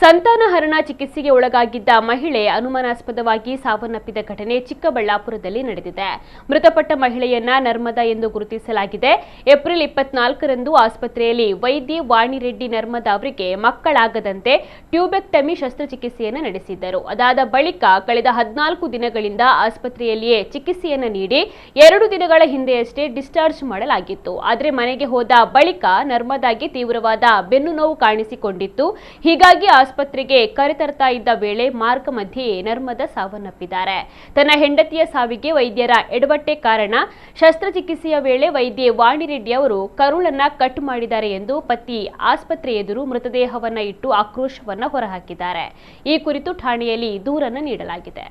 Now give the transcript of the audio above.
ಸಂತಾನಹರಣ ಚಿಕಿತ್ಸೆಗೆ ಒಳಗಾಗಿದ್ದ ಮಹಿಳೆ ಅನುಮಾನಾಸ್ಪದವಾಗಿ ಸಾವನ್ನಪ್ಪಿದ ಘಟನೆ ಚಿಕ್ಕಬಳ್ಳಾಪುರದಲ್ಲಿ ನಡೆದಿದೆ. ಮೃತಪಟ್ಟ ಮಹಿಳೆಯನ್ನ ನರ್ಮದಾ ಎಂದು ಗುರುತಿಸಲಾಗಿದೆ. ಏಪ್ರಿಲ್ 24ರಂದು ಆಸ್ಪತ್ರೆಯಲ್ಲಿ ವೈದ್ಯೆ ವಾಣಿರೆಡ್ಡಿ ನರ್ಮದಾ ಅವರಿಗೆ ಮಕ್ಕಳಾಗದಂತೆ ಟ್ಯೂಬೆಕ್ಟಮಿ ಶಸ್ತ್ರಚಿಕಿತ್ಸೆಯನ್ನು ನಡೆಸಿದ್ದರು. ಅದಾದ ಬಳಿಕ ಕಳೆದ 14 ದಿನಗಳಿಂದ ಆಸ್ಪತ್ರೆಯಲ್ಲಿಯೇ ಚಿಕಿತ್ಸೆಯನ್ನು ನೀಡಿ 2 ದಿನಗಳ ಹಿಂದೆಯಷ್ಟೇ ಡಿಸ್ಚಾರ್ಜ್ ಮಾಡಲಾಗಿತ್ತು. ಆದರೆ ಮನೆಗೆ ಹೋದ ಬಳಿಕ ನರ್ಮದಾಗೆ ತೀವ್ರವಾದ ಬೆನ್ನು ನೋವು ಕಾಣಿಸಿಕೊಂಡಿತ್ತು. ಹೀಗಾಗಿ ಆಸ್ಪತ್ರೆಗೆ ಕರೆತರ್ತಾ ಇದ್ದ ವೇಳೆ ಮಾರ್ಗ ಮಧ್ಯೆಯೇ ನರ್ಮದಾ ಸಾವನ್ನಪ್ಪಿದ್ದಾರೆ. ತನ್ನ ಹೆಂಡತಿಯ ಸಾವಿಗೆ ವೈದ್ಯರ ಎಡವಟ್ಟೆ ಕಾರಣ. ಶಸ್ತ್ರಚಿಕಿತ್ಸೆಯ ವೇಳೆ ವೈದ್ಯೆ ವಾಣಿರೆಡ್ಡಿ ಅವರು ಕರುಳನ್ನ ಕಟ್ ಮಾಡಿದ್ದಾರೆ ಎಂದು ಪತಿ ಆಸ್ಪತ್ರೆ ಎದುರು ಮೃತದೇಹವನ್ನ ಇಟ್ಟು ಆಕ್ರೋಶವನ್ನ ಹೊರಹಾಕಿದ್ದಾರೆ. ಈ ಕುರಿತು ಠಾಣೆಯಲ್ಲಿ ದೂರನ್ನು ನೀಡಲಾಗಿದೆ.